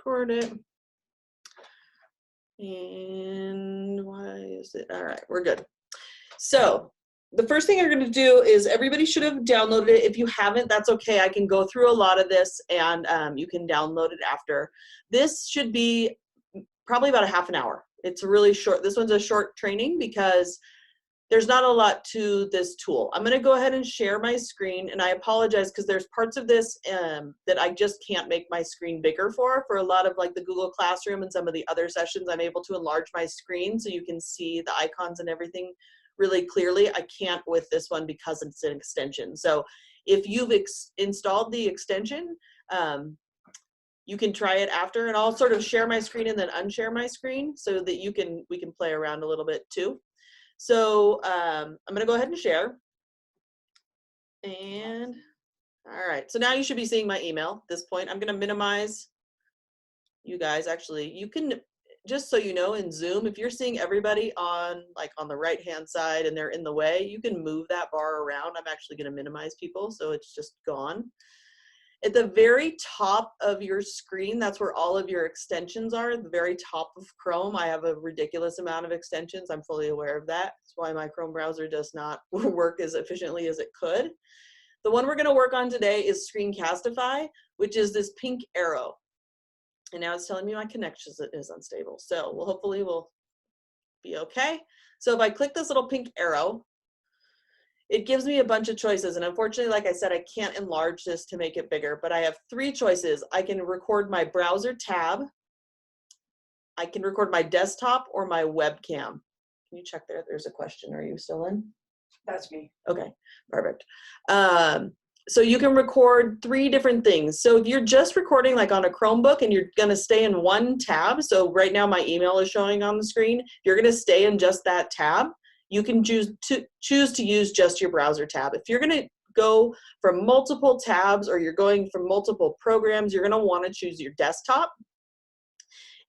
record it. And why is it? All right, we're good. So the first thing you're going to do is everybody should have downloaded it. If you haven't, that's okay. I can go through a lot of this and you can download it after. This should be probably about a half an hour. It's really short. This one's a short training because there's not a lot to this tool. I'm going to go ahead and share my screen, and I apologize because there's parts of this that I just can't make my screen bigger for. For a lot of like the Google Classroom and some of the other sessions, I'm able to enlarge my screen so you can see the icons and everything really clearly. I can't with this one because it's an extension. So if you've installed the extension, you can try it after, and I'll sort of share my screen and then unshare my screen so that we can play around a little bit too. So I'm going to go ahead and share. And all right, so now you should be seeing my email at this point. I'm going to minimize you guys. Actually, you can, just so you know, in Zoom, if you're seeing everybody on the right hand side and they're in the way, you can move that bar around. I'm actually going to minimize people so it's just gone. At the very top of your screen, that's where all of your extensions are. At the very top of Chrome, I have a ridiculous amount of extensions. I'm fully aware of that. That's why my Chrome browser does not work as efficiently as it could. The one we're going to work on today is Screencastify, which is this pink arrow. And now it's telling me my connection is unstable. So hopefully we'll be okay. So if I click this little pink arrow, it gives me a bunch of choices, and unfortunately, like I said, I can't enlarge this to make it bigger, but I have 3 choices. I can record my browser tab, I can record my desktop, or my webcam. Can you check there? There's a question. Are you still in? That's me. Okay, perfect. So you can record 3 different things. So if you're just recording like on a Chromebook and you're gonna stay in one tab, so right now my email is showing on the screen, you're gonna stay in just that tab. You can choose to use just your browser tab. If you're going to go from multiple tabs or you're going from multiple programs, you're going to want to choose your desktop.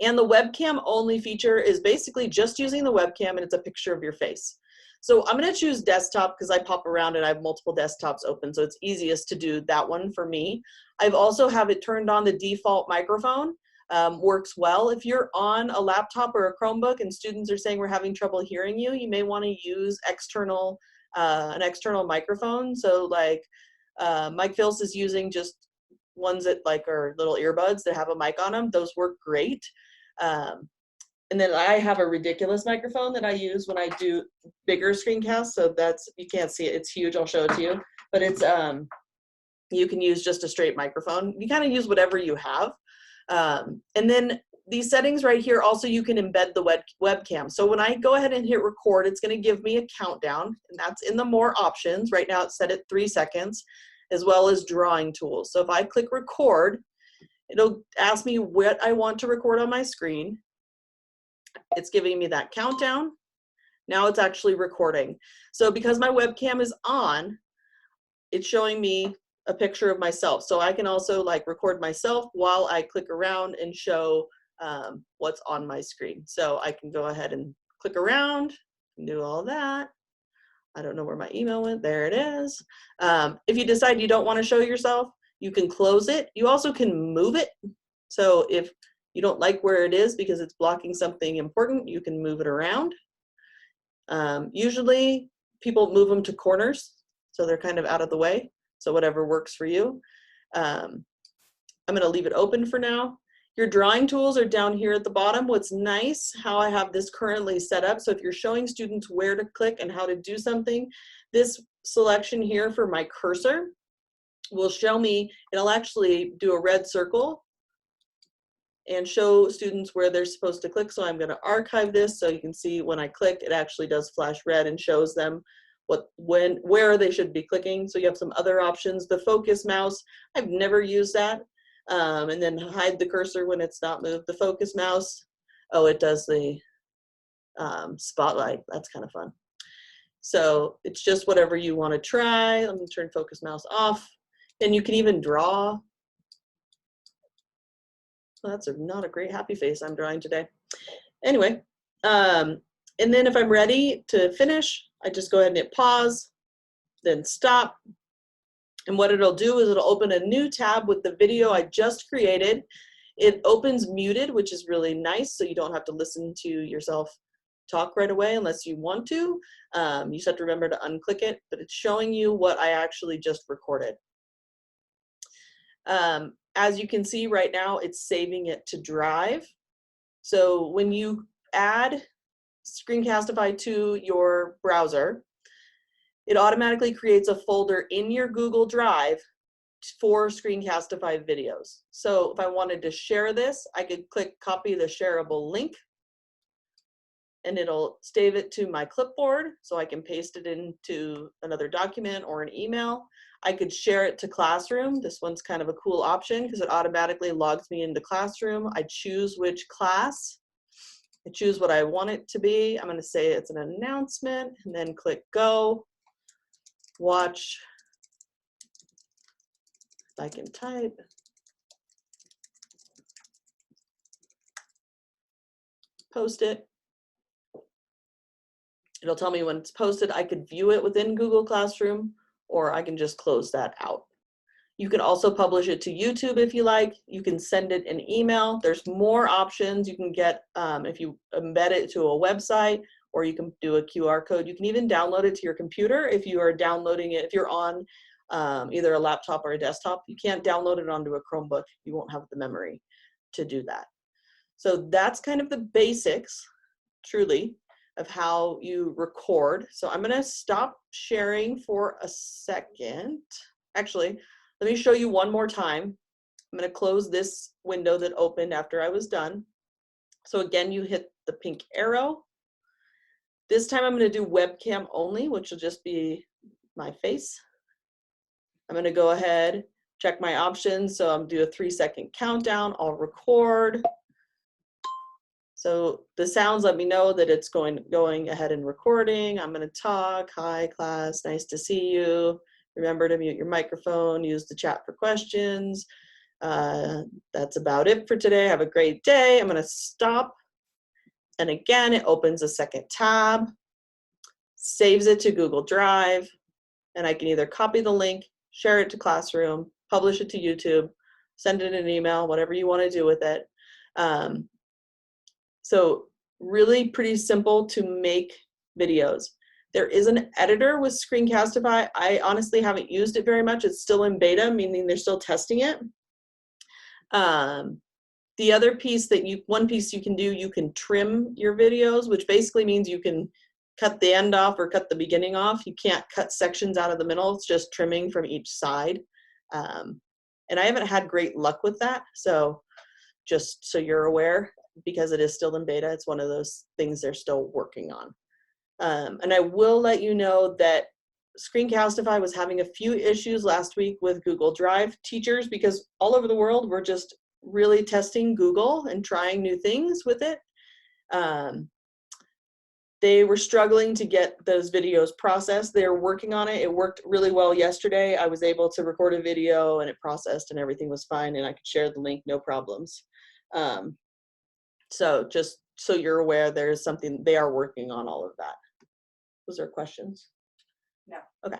And the webcam only feature is basically just using the webcam, and it's a picture of your face. So I'm going to choose desktop because I pop around and I have multiple desktops open, so it's easiest to do that one for me. I've also have it turned on the default microphone. Works well. If you're on a laptop or a Chromebook and students are saying we're having trouble hearing you, you may want to use an external microphone. So like Mike Fils is using just ones that like are little earbuds that have a mic on them. Those work great. And then I have a ridiculous microphone that I use when I do bigger screencasts. So that's, you can't see it, it's huge, I'll show it to you. But it's, you can use just a straight microphone. You kind of use whatever you have. And then these settings right here, also you can embed the webcam. So when I go ahead and hit record, it's going to give me a countdown, and that's in the more options. Right now it's set at 3 seconds, as well as drawing tools. So if I click record, it'll ask me what I want to record on my screen. It's giving me that countdown. Now it's actually recording. So because my webcam is on, it's showing me a picture of myself. So I can also like record myself while I click around and show what's on my screen. So I can go ahead and click around and do all that. I don't know where my email went. There it is. If you decide you don't want to show yourself, you can close it. You also can move it. So if you don't like where it is because it's blocking something important, you can move it around. Usually people move them to corners, so they're kind of out of the way. So whatever works for you. I'm going to leave it open for now. Your drawing tools are down here at the bottom. What's nice, how I have this currently set up, so if you're showing students where to click and how to do something, this selection here for my cursor will show me, it'll actually do a red circle and show students where they're supposed to click. So I'm going to archive this so you can see when I click, it actually does flash red and shows them where they should be clicking. So you have some other options. The focus mouse, I've never used that. And then hide the cursor when it's not moved. The focus mouse, oh, it does the spotlight. That's kind of fun. So it's just whatever you want to try. Let me turn focus mouse off. And you can even draw. Well, that's not a great happy face I'm drawing today. Anyway, and then if I'm ready to finish, I just go ahead and hit pause, then stop. And what it'll do is it'll open a new tab with the video I just created. It opens muted, which is really nice, so you don't have to listen to yourself talk right away unless you want to. You just have to remember to unclick it, but it's showing you what I actually just recorded. As you can see right now, it's saving it to Drive. So when you add Screencastify to your browser, it automatically creates a folder in your Google Drive for Screencastify videos. So if I wanted to share this, I could click copy the shareable link, and it'll save it to my clipboard so I can paste it into another document or an email. I could share it to Classroom. This one's kind of a cool option because it automatically logs me into Classroom. I choose which class. I choose what I want it to be. I'm going to say it's an announcement and then click go. Watch. If I can type. Post it. It'll tell me when it's posted. I could view it within Google Classroom, or I can just close that out. You can also publish it to YouTube if you like. You can send it an email. There's more options you can get if you embed it to a website, or you can do a QR code. You can even download it to your computer if you are downloading it. If you're on either a laptop or a desktop, you can't download it onto a Chromebook. You won't have the memory to do that. So that's kind of the basics, truly, of how you record. So I'm going to stop sharing for a second. Actually, let me show you one more time. I'm going to close this window that opened after I was done. So again, you hit the pink arrow. This time I'm going to do webcam only, which will just be my face. I'm going to go ahead, check my options. So I'm do a 3-second countdown. I'll record. So the sounds let me know that it's going ahead and recording. I'm going to talk. Hi, class. Nice to see you. Remember to mute your microphone. Use the chat for questions. That's about it for today. Have a great day. I'm going to stop. And again, it opens a second tab, saves it to Google Drive, and I can either copy the link, share it to Classroom, publish it to YouTube, send it an email, whatever you want to do with it. So really pretty simple to make videos. There is an editor with Screencastify. I honestly haven't used it very much. It's still in beta, meaning they're still testing it. The other piece one piece you can do, you can trim your videos, which basically means you can cut the end off or cut the beginning off. You can't cut sections out of the middle. It's just trimming from each side. And I haven't had great luck with that. So just so you're aware, because it is still in beta, it's one of those things they're still working on. And I will let you know that Screencastify was having a few issues last week with Google Drive teachers, because all over the world we're just really testing Google and trying new things with it. They were struggling to get those videos processed. They're working on it. It worked really well yesterday. I was able to record a video and it processed and everything was fine, and I could share the link, no problems. So just so you're aware, there's something, they are working on all of that. Was there questions? No. Okay.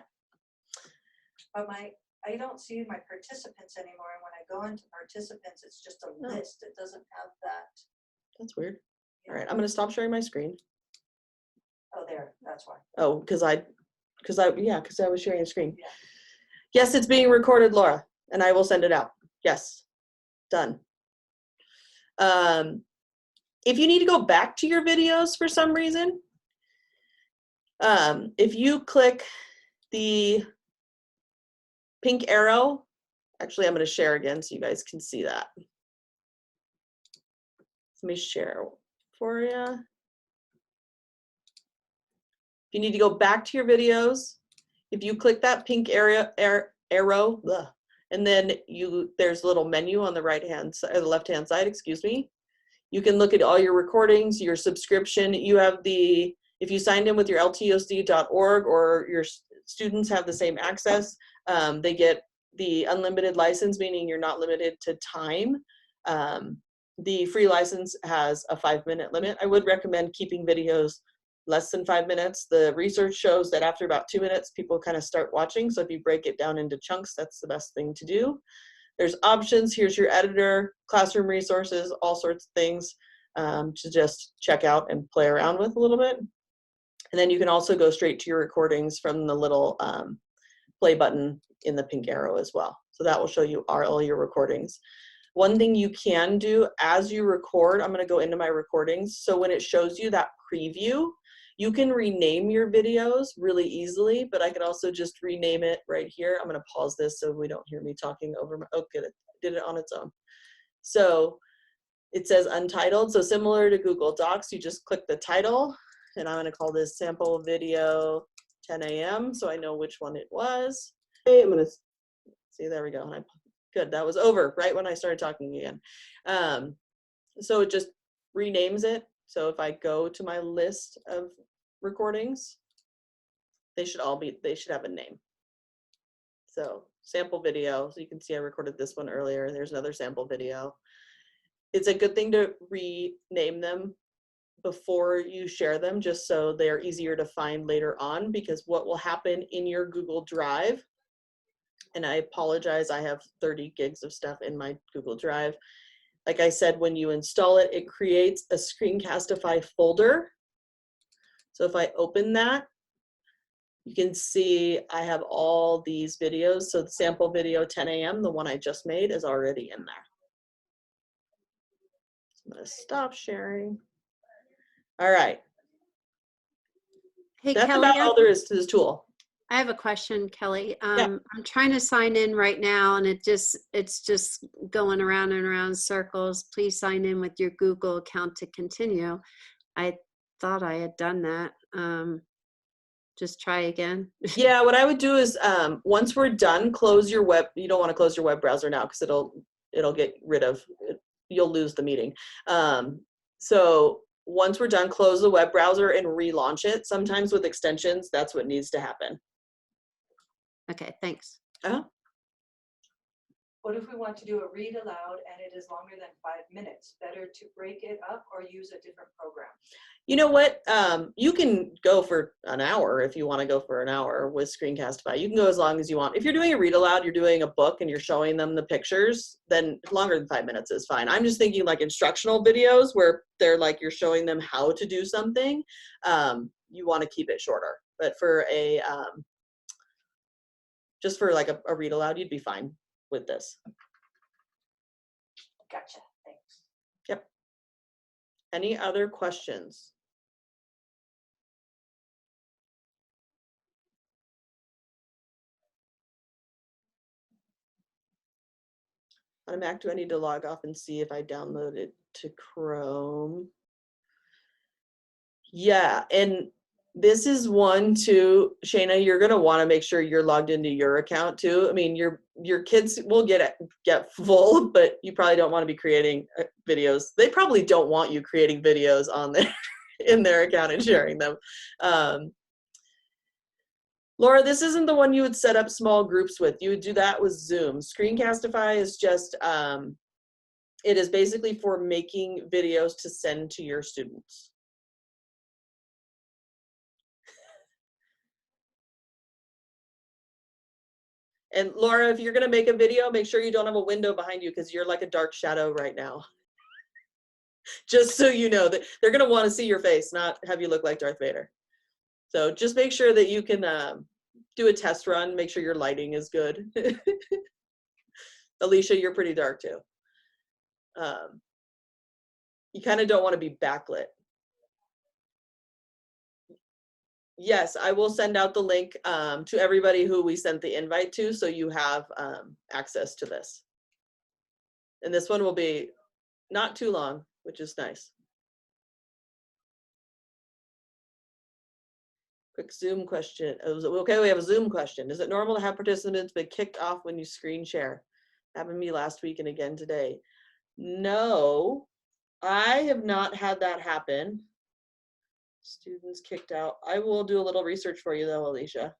But I don't see my participants anymore, and when I go into participants, it's just a list. It doesn't have that. That's weird. All right, I'm going to stop sharing my screen. Oh, there. That's why. Oh, because I was sharing a screen. Yeah. Yes, it's being recorded, Laura, and I will send it out. Yes, done. If you need to go back to your videos for some reason, if you click the pink arrow, actually I'm going to share again so you guys can see that. Let me share for you. If you need to go back to your videos, if you click that pink arrow, and then there's a little menu on the right-hand side, or the left-hand side, excuse me. You can look at all your recordings, your subscription. You have if you signed in with your ltosd.org, or your students have the same access, they get the unlimited license, meaning you're not limited to time. The free license has a 5-minute limit. I would recommend keeping videos less than 5 minutes. The research shows that after about 2 minutes, people kind of start watching. So if you break it down into chunks, that's the best thing to do. There's options. Here's your editor, classroom resources, all sorts of things to just check out and play around with a little bit. And then you can also go straight to your recordings from the little play button in the pink arrow as well. So that will show you all your recordings. One thing you can do as you record, I'm going to go into my recordings. So when it shows you that preview, you can rename your videos really easily, but I can also just rename it right here. I'm going to pause this so we don't hear me talking over my, oh, good, it did it on its own. So it says untitled. So similar to Google Docs, you just click the title, and I'm going to call this sample video 10 a.m. so I know which one it was. Hey, I'm going to see, there we go. Good, that was over right when I started talking again. So it just renames it. So if I go to my list of recordings, they should have a name. So sample video, so you can see I recorded this one earlier. There's another sample video. It's a good thing to rename them before you share them, just so they're easier to find later on, because what will happen in your Google Drive, and I apologize, I have 30 gigs of stuff in my Google Drive. Like I said, when you install it, it creates a Screencastify folder. So if I open that, you can see I have all these videos. So the sample video 10 a.m., the one I just made, is already in there. So I'm going to stop sharing. All right. Hey, That's Kelly, about all there is to this tool. I have a question, Kelly. Yeah. I'm trying to sign in right now, and it's just going around and around circles. Please sign in with your Google account to continue. I thought I had done that. Just try again. Yeah, what I would do is once we're done, close your web. You don't want to close your web browser now because it'll get rid of it. You'll lose the meeting. So once we're done, close the web browser and relaunch it. Sometimes with extensions, that's what needs to happen. Okay, thanks. What if we want to do a read aloud and it is longer than 5 minutes? Better to break it up or use a different program? You know what? You can go for an hour if you want to go for an hour with Screencastify. You can go as long as you want. If you're doing a read aloud, you're doing a book and you're showing them the pictures, then longer than 5 minutes is fine. I'm just thinking like instructional videos where they're like you're showing them how to do something. You want to keep it shorter. But for a just for like a read aloud, you'd be fine with this. Gotcha, thanks. Yep. Any other questions? On a Mac, do I need to log off and see if I download it to Chrome? Yeah, and this is one too, Shayna, you're gonna wanna make sure you're logged into your account too. I mean, your kids will get full, but you probably don't wanna be creating videos. They probably don't want you creating videos on their, in their account and sharing them. Laura, this isn't the one you would set up small groups with. You would do that with Zoom. Screencastify is just, it is basically for making videos to send to your students. And Laura, if you're gonna make a video, make sure you don't have a window behind you because you're like a dark shadow right now. Just so you know that they're gonna wanna see your face, not have you look like Darth Vader. So just make sure that you can do a test run, make sure your lighting is good. Alicia, you're pretty dark too. You kind of don't want to be backlit. Yes, I will send out the link to everybody who we sent the invite to, so you have access to this. And this one will be not too long, which is nice. Quick Zoom question. Okay, we have a Zoom question. Is it normal to have participants be kicked off when you screen share? Happened to me last week and again today. No, I have not had that happen. Students kicked out. I will do a little research for you though, Alicia.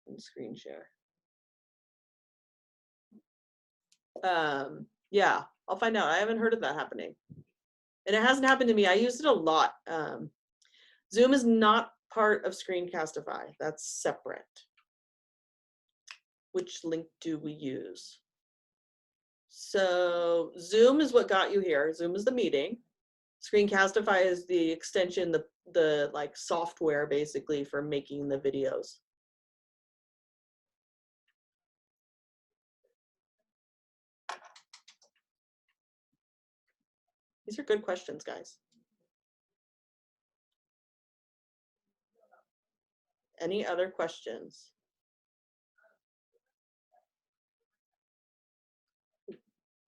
And screen share. Yeah, I'll find out. I haven't heard of that happening. And it hasn't happened to me. I use it a lot. Zoom is not part of Screencastify. That's separate. which link do we use? So Zoom is what got you here. Zoom is the meeting. Screencastify is the extension, the like software basically for making the videos. These are good questions, guys. Any other questions?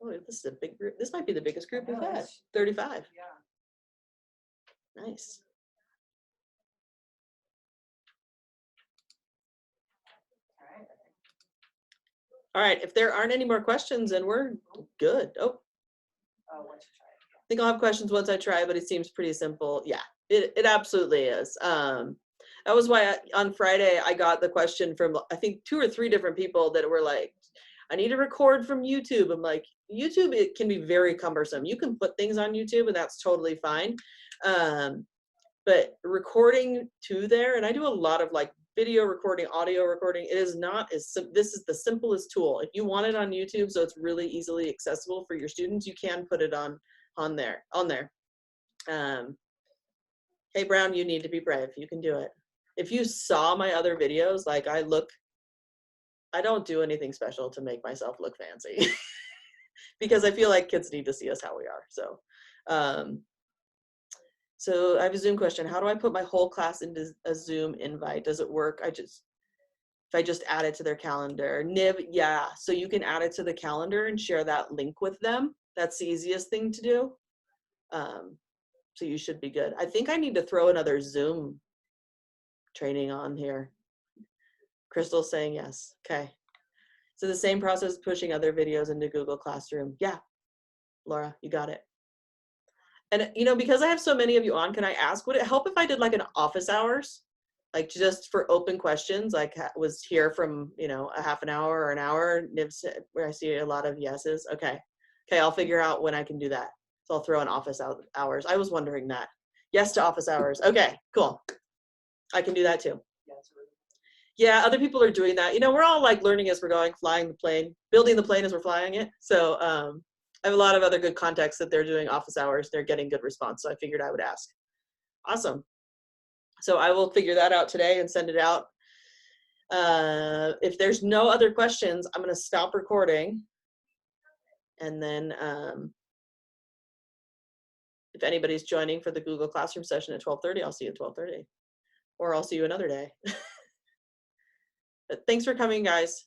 Oh, this is a big group. This might be the biggest group we've know, had. it's- 35. Yeah. Nice. All right. All right, if there aren't any more questions, then we're good. Oh, Oh, once you try it. I think I'll have questions once I try, but it seems pretty simple. Yeah, it absolutely is. That was why on Friday I got the question from I think 2 or 3 different people that were like, I need to record from YouTube. I'm like, YouTube, it can be very cumbersome. You can put things on YouTube and that's totally fine. But recording to there, and I do a lot of like video recording, audio recording, it is not as, this is the simplest tool. If you want it on YouTube, so it's really easily accessible for your students, you can put it on there. Hey Brown, you need to be brave. You can do it. If you saw my other videos, like I don't do anything special to make myself look fancy because I feel like kids need to see us how we are. So I have a Zoom question. How do I put my whole class into a Zoom invite? Does it work? If I just add it to their calendar. Nib, yeah. So you can add it to the calendar and share that link with them. That's the easiest thing to do. So you should be good. I think I need to throw another Zoom training on here. Crystal's saying yes. Okay. So the same process pushing other videos into Google Classroom. Yeah, Laura, you got it. And you know, because I have so many of you on, can I ask, would it help if I did like an office hours? Like just for open questions, like was here from, you know, a half an hour or an hour, Nibs, where I see a lot of yeses. Okay, I'll figure out when I can do that. So I'll throw in office hours. I was wondering that. Yes to office hours. Okay, cool. I can do that too. Yeah, other people are doing that. You know, we're all like learning as we're going, flying the plane, building the plane as we're flying it. So I have a lot of other good contacts that they're doing office hours. They're getting good response. So I figured I would ask. Awesome. So I will figure that out today and send it out. If there's no other questions, I'm going to stop recording. And then if anybody's joining for the Google Classroom session at 12:30, I'll see you at 12:30. Or I'll see you another day. But thanks for coming, guys.